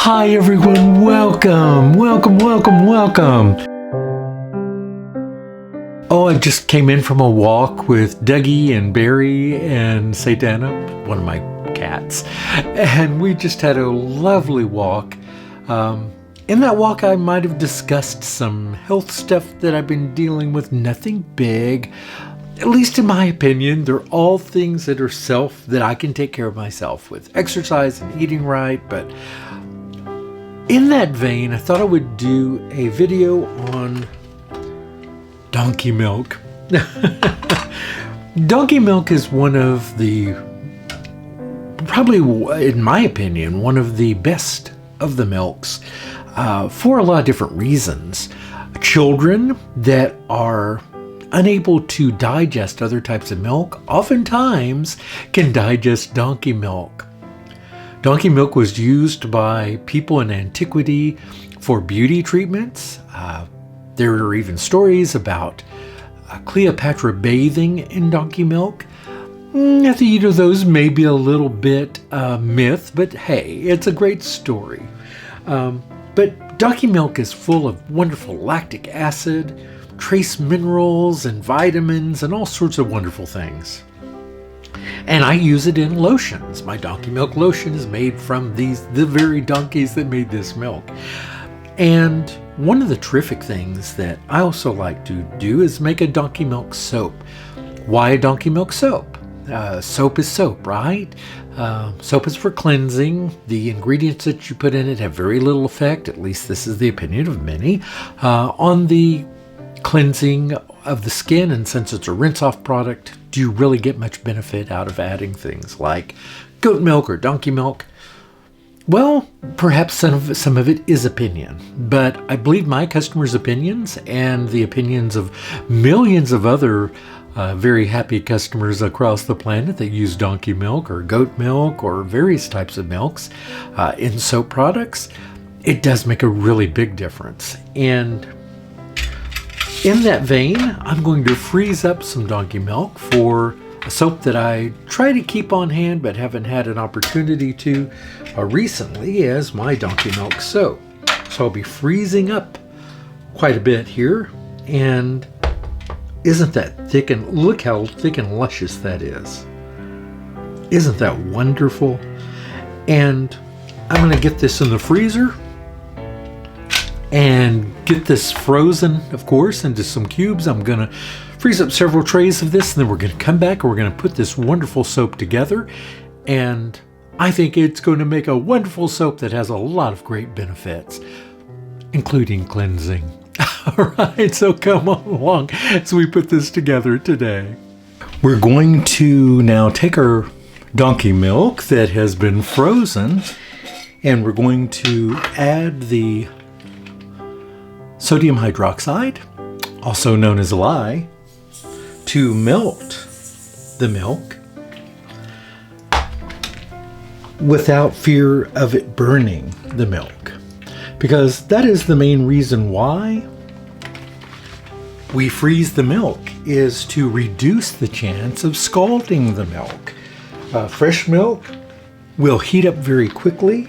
Hi everyone, welcome. Oh, I just came in from a walk with Dougie and Barry and Satana, one of my cats, and we just had a lovely walk. In that walk, I might have discussed some health stuff that I've been dealing with, nothing big. At least in my opinion, they're all things that are that I can take care of myself with exercise and eating right. But in that vein, I thought I would do a video on donkey milk. Donkey milk is one of the, probably in my opinion, one of the best of the milks for a lot of different reasons. Children that are unable to digest other types of milk oftentimes can digest donkey milk. Donkey milk was used by people in antiquity for beauty treatments. There are even stories about Cleopatra bathing in donkey milk. I think those may be a little bit myth, but hey, it's a great story. But donkey milk is full of wonderful lactic acid, trace minerals and vitamins and all sorts of wonderful things. And I use it in lotions. My donkey milk lotion is made from the very donkeys that made this milk. And one of the terrific things that I also like to do is make a donkey milk soap. Why a donkey milk soap? Soap is soap, right? Soap is for cleansing. The ingredients that you put in it have very little effect, at least this is the opinion of many, on the cleansing of the skin. And since it's a rinse-off product, do you really get much benefit out of adding things like goat milk or donkey milk? Well, perhaps some of it is opinion, but I believe my customers' opinions and the opinions of millions of other very happy customers across the planet that use donkey milk or goat milk or various types of milks in soap products. It does make a really big difference. And in that vein, I'm going to freeze up some donkey milk for a soap that I try to keep on hand but haven't had an opportunity to recently as my donkey milk soap. So I'll be freezing up quite a bit here. And isn't that thick, and look how thick and luscious that is. Isn't that wonderful? And I'm going to get this in the freezer and get this frozen, of course, into some cubes. I'm going to freeze up several trays of this, and then we're going to come back and we're going to put this wonderful soap together. And I think it's going to make a wonderful soap that has a lot of great benefits, including cleansing. All right, so come along as we put this together today. We're going to now take our donkey milk that has been frozen, and we're going to add the sodium hydroxide, also known as lye, to melt the milk without fear of it burning the milk. Because that is the main reason why we freeze the milk, is to reduce the chance of scalding the milk. Fresh milk will heat up very quickly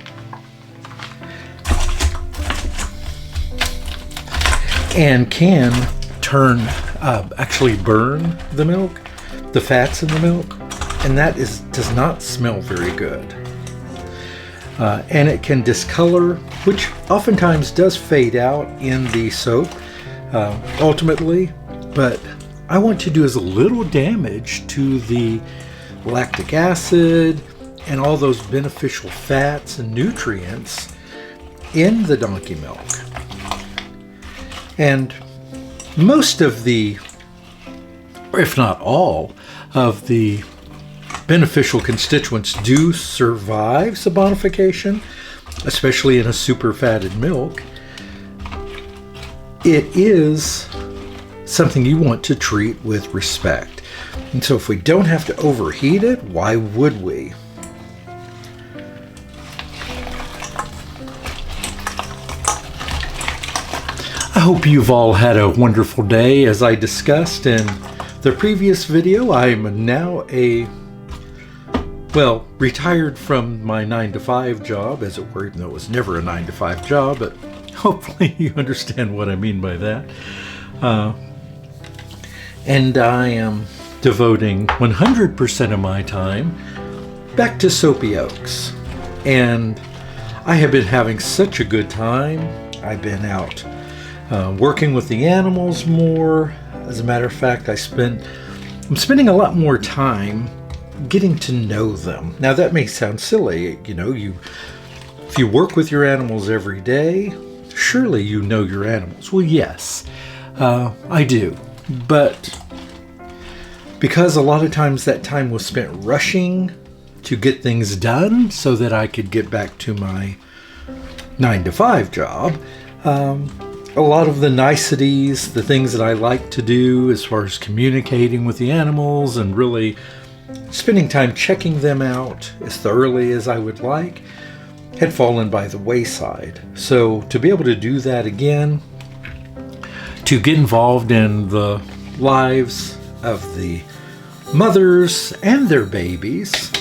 and can actually burn the milk, the fats in the milk, and that does not smell very good. And it can discolor, which oftentimes does fade out in the soap ultimately, but I want to do as little damage to the lactic acid and all those beneficial fats and nutrients in the donkey milk. And most of the, or if not all, of the beneficial constituents do survive saponification, especially in a super fatted milk. It is something you want to treat with respect. And so if we don't have to overheat it, why would we? I hope you've all had a wonderful day. As I discussed in the previous video, I'm now a well, retired from my 9-to-5 job, as it were, even though it was never a 9-to-5 job, but hopefully you understand what I mean by that. And I am devoting 100% of my time back to Soapy Oaks. And I have been having such a good time. I've been out working with the animals more. As a matter of fact, I'm spending a lot more time getting to know them. Now that may sound silly, if you work with your animals every day, surely you know your animals. Well, yes, I do. But because a lot of times that time was spent rushing to get things done so that I could get back to my 9-to-5 job, a lot of the niceties, the things that I like to do as far as communicating with the animals and really spending time checking them out as thoroughly as I would like, had fallen by the wayside. So to be able to do that again, to get involved in the lives of the mothers and their babies,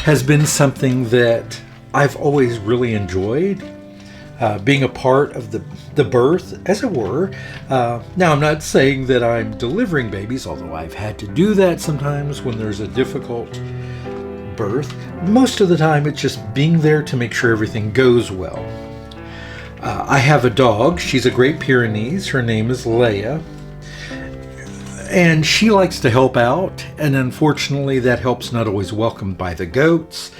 has been something that I've always really enjoyed. Being a part of the birth, as it were. Now, I'm not saying that I'm delivering babies, although I've had to do that sometimes when there's a difficult birth. Most of the time, it's just being there to make sure everything goes well. I have a dog. She's a Great Pyrenees. Her name is Leia. And she likes to help out, and unfortunately, that help's not always welcomed by the goats.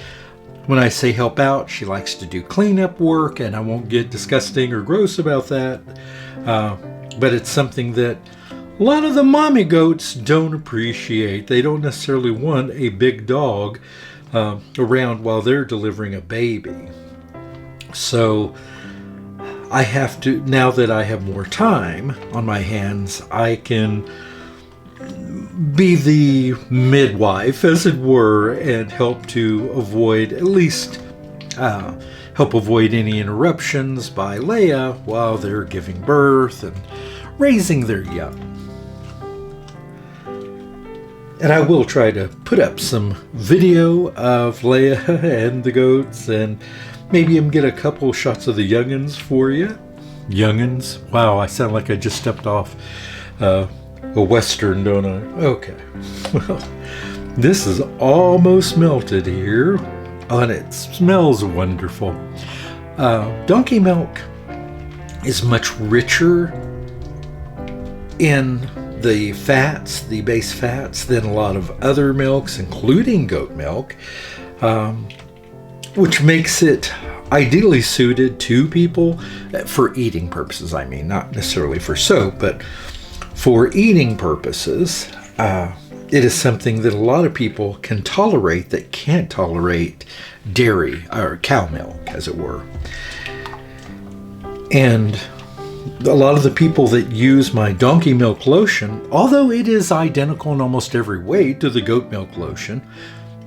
When I say help out, she likes to do cleanup work, and I won't get disgusting or gross about that. But it's something that a lot of the mommy goats don't appreciate. They don't necessarily want a big dog around while they're delivering a baby. So I have to, now that I have more time on my hands, I can be the midwife, as it were, and help to avoid, at least help avoid any interruptions by Leia while they're giving birth and raising their young. And I will try to put up some video of Leia and the goats, and maybe even get a couple shots of the youngins for you. Youngins? Wow, I sound like I just stepped off a Western, don't I? Okay. Well, this is almost melted here, and it smells wonderful. Donkey milk is much richer in the fats, the base fats, than a lot of other milks, including goat milk, which makes it ideally suited to people for eating purposes. I mean, not necessarily for soap, but for eating purposes. It is something that a lot of people can tolerate that can't tolerate dairy or cow milk, as it were. And a lot of the people that use my donkey milk lotion, although it is identical in almost every way to the goat milk lotion,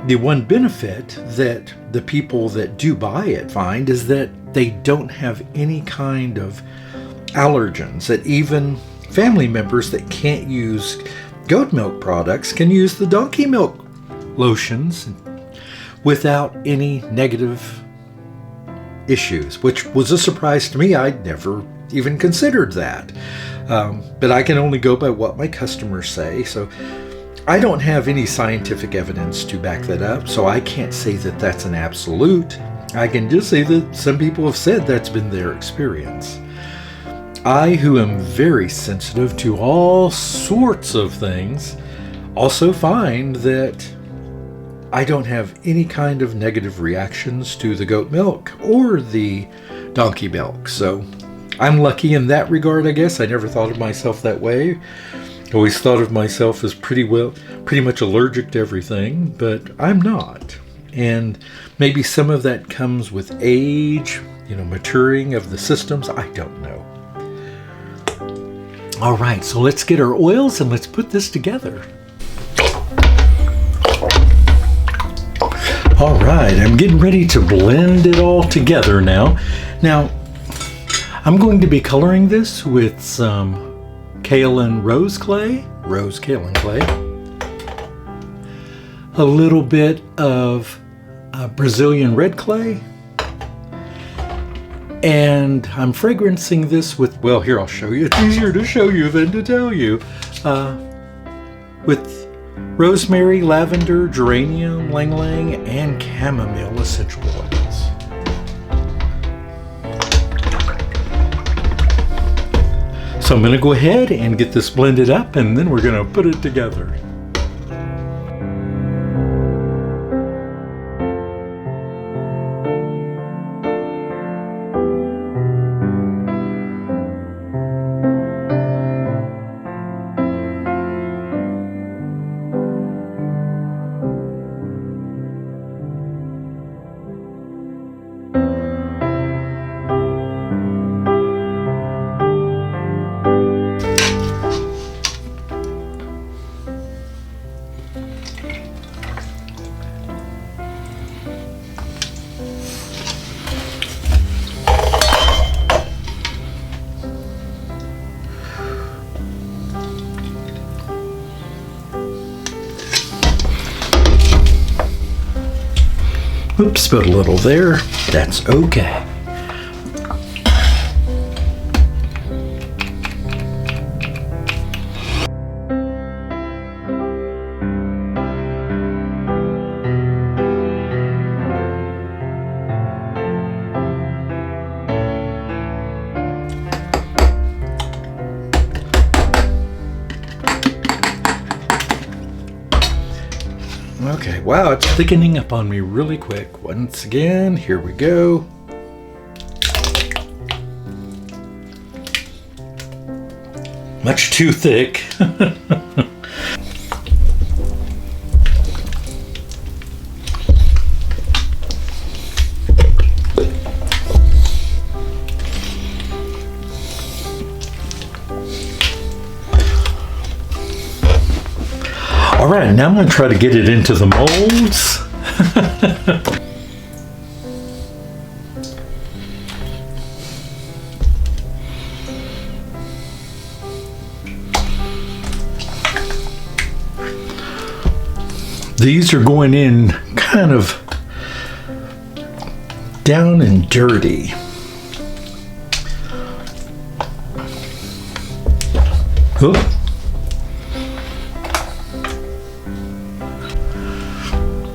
the one benefit that the people that do buy it find is that they don't have any kind of allergens, that even family members that can't use goat milk products can use the donkey milk lotions without any negative issues, which was a surprise to me. I'd never even considered that. But I can only go by what my customers say. So I don't have any scientific evidence to back that up. So I can't say that that's an absolute. I can just say that some people have said that's been their experience. I, who am very sensitive to all sorts of things, also find that I don't have any kind of negative reactions to the goat milk or the donkey milk. So I'm lucky in that regard, I guess. I never thought of myself that way. Always thought of myself as pretty much allergic to everything, but I'm not. And maybe some of that comes with age, maturing of the systems. I don't know. All right, so let's get our oils and let's put this together. All right, I'm getting ready to blend it all together now. Now, I'm going to be coloring this with some kaolin rose kaolin clay. a little bit of Brazilian red clay. And I'm fragrancing this with, well, here, I'll show you. It's easier to show you than to tell you. With rosemary, lavender, geranium, lang lang, and chamomile essential oils. So I'm going to go ahead and get this blended up, and then we're going to put it together. Oops, put a little there. That's okay. Okay, wow, it's thickening up on me really quick. Once again, here we go. Much too thick. All right, now I'm going to try to get it into the molds. These are going in kind of down and dirty. Oop.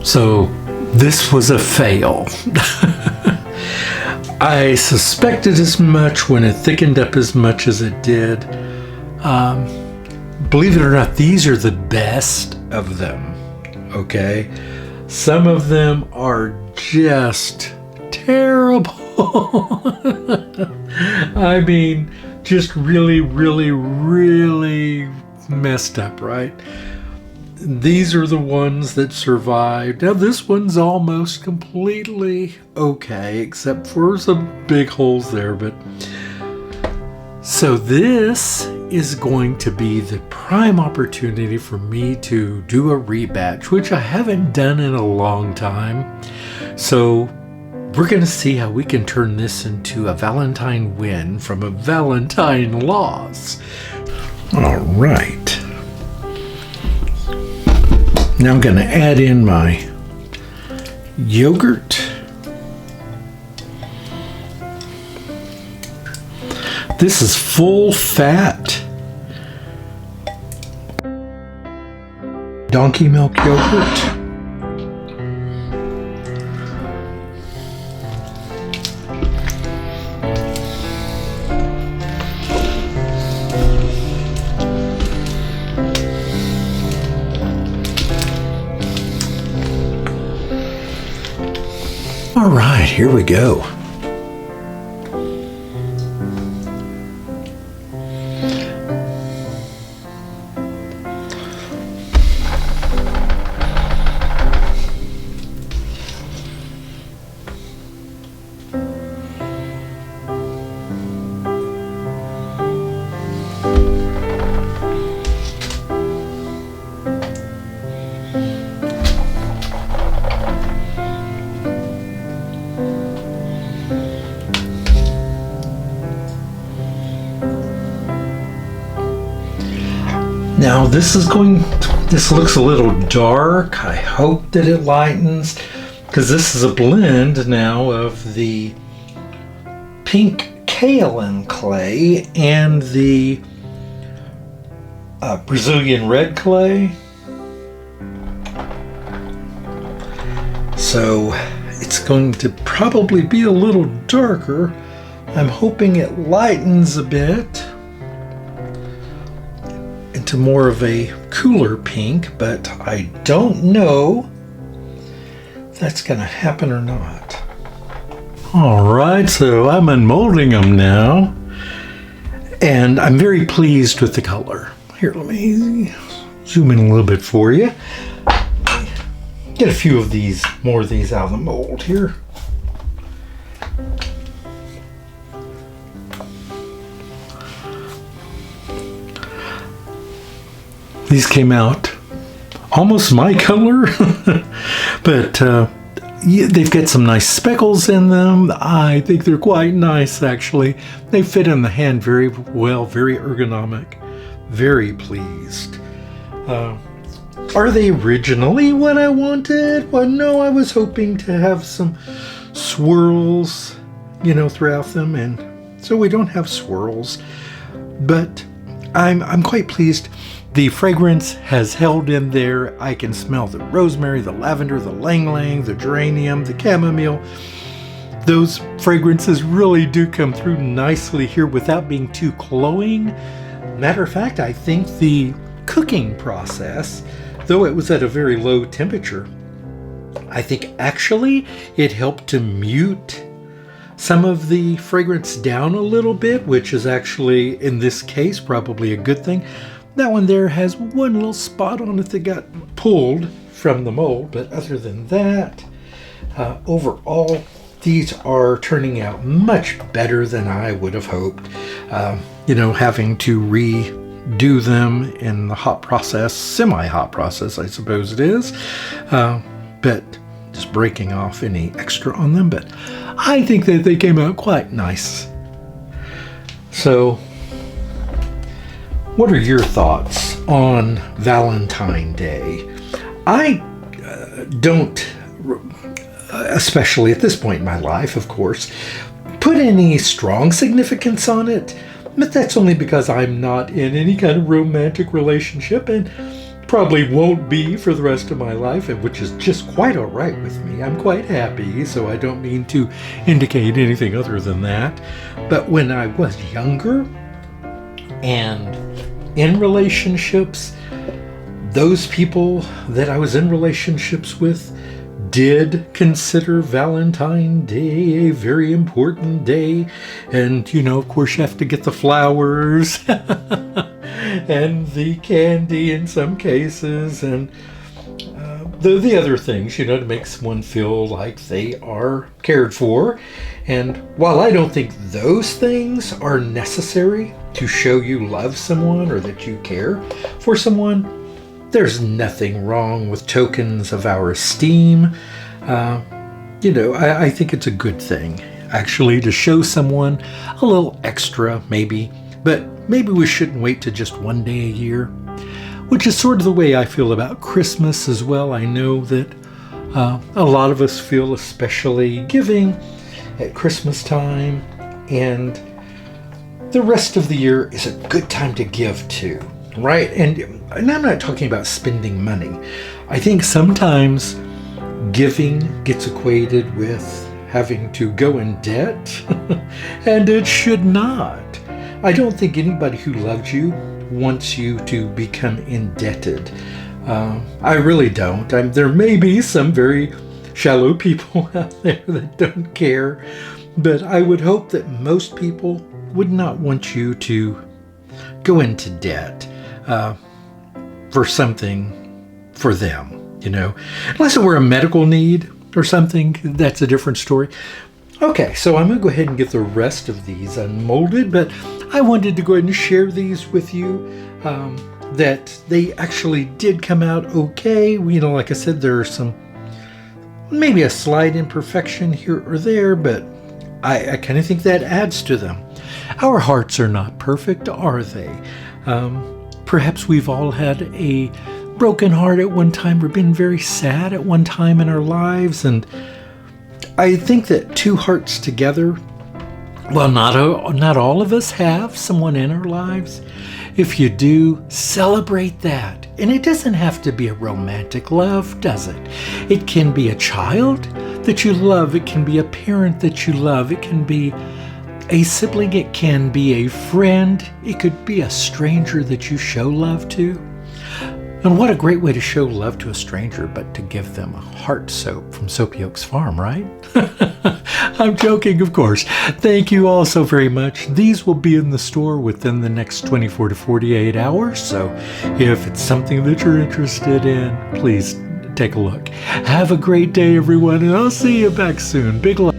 So this was a fail. I suspected as much when it thickened up as much as it did. Believe it or not, these are the best of them, okay? Some of them are just terrible. I mean, just really, really, really messed up, right? These are the ones that survived. Now this one's almost completely okay, except for some big holes there. But so this is going to be the prime opportunity for me to do a rebatch, which I haven't done in a long time. So we're going to see how we can turn this into a Valentine win from a Valentine loss. All right. Now I'm going to add in my yogurt. This is full fat donkey milk yogurt. All right, here we go. Now this is going to This looks a little dark. I hope that it lightens, because this is a blend now of the pink kaolin clay and the Brazilian red clay. So it's going to probably be a little darker. I'm hoping it lightens a bit into more of a cooler pink, but I don't know if that's going to happen or not. Alright, so I'm unmolding them now, and I'm very pleased with the color. Here, let me zoom in a little bit for you. Get a few of these, more of these out of the mold here. These came out almost my color, but they've got some nice speckles in them. I think they're quite nice, actually. They fit in the hand very well, very ergonomic. Very pleased. Are they originally what I wanted? Well, no, I was hoping to have some swirls, throughout them, and so we don't have swirls. But I'm quite pleased. The fragrance has held in there. I can smell the rosemary, the lavender, the ylang-ylang, the geranium, the chamomile. Those fragrances really do come through nicely here without being too cloying. Matter of fact, I think the cooking process, though it was at a very low temperature, I think actually it helped to mute some of the fragrance down a little bit, which is actually, in this case, probably a good thing. That one there has one little spot on it that got pulled from the mold, but other than that, overall, these are turning out much better than I would have hoped. Having to redo them in the hot process, semi-hot process, I suppose it is, but just breaking off any extra on them. But I think that they came out quite nice. So, what are your thoughts on Valentine Day? I don't, especially at this point in my life, of course, put any strong significance on it, but that's only because I'm not in any kind of romantic relationship and probably won't be for the rest of my life, which is just quite all right with me. I'm quite happy, so I don't mean to indicate anything other than that. But when I was younger and in relationships, those people that I was in relationships with did consider Valentine Day a very important day. And, of course, you have to get the flowers and the candy in some cases, and the other things, to make someone feel like they are cared for. And while I don't think those things are necessary to show you love someone or that you care for someone, there's nothing wrong with tokens of our esteem. I think it's a good thing, actually, to show someone a little extra, maybe. But maybe we shouldn't wait to just one day a year, which is sort of the way I feel about Christmas as well. I know that a lot of us feel especially giving at Christmas time, and the rest of the year is a good time to give too, right? And I'm not talking about spending money. I think sometimes giving gets equated with having to go in debt, and it should not. I don't think anybody who loves you wants you to become indebted. I really don't. There may be some very shallow people out there that don't care, but I would hope that most people would not want you to go into debt for something for them, unless it were a medical need or something. That's a different story. Okay, so I'm going to go ahead and get the rest of these unmolded, but I wanted to go ahead and share these with you, that they actually did come out okay. Like I said, there are some, maybe a slight imperfection here or there, but I kind of think that adds to them. Our hearts are not perfect, are they? Perhaps we've all had a broken heart at one time or been very sad at one time in our lives. And I think that two hearts together, well, not all of us have someone in our lives. If you do, celebrate that. And it doesn't have to be a romantic love, does it? It can be a child that you love. It can be a parent that you love. It can be a sibling. It can be a friend. It could be a stranger that you show love to. And what a great way to show love to a stranger, but to give them a heart soap from Soapy Oaks Farm, right? I'm joking, of course. Thank you all so very much. These will be in the store within the next 24 to 48 hours. So if it's something that you're interested in, please take a look. Have a great day, everyone, and I'll see you back soon. Big love.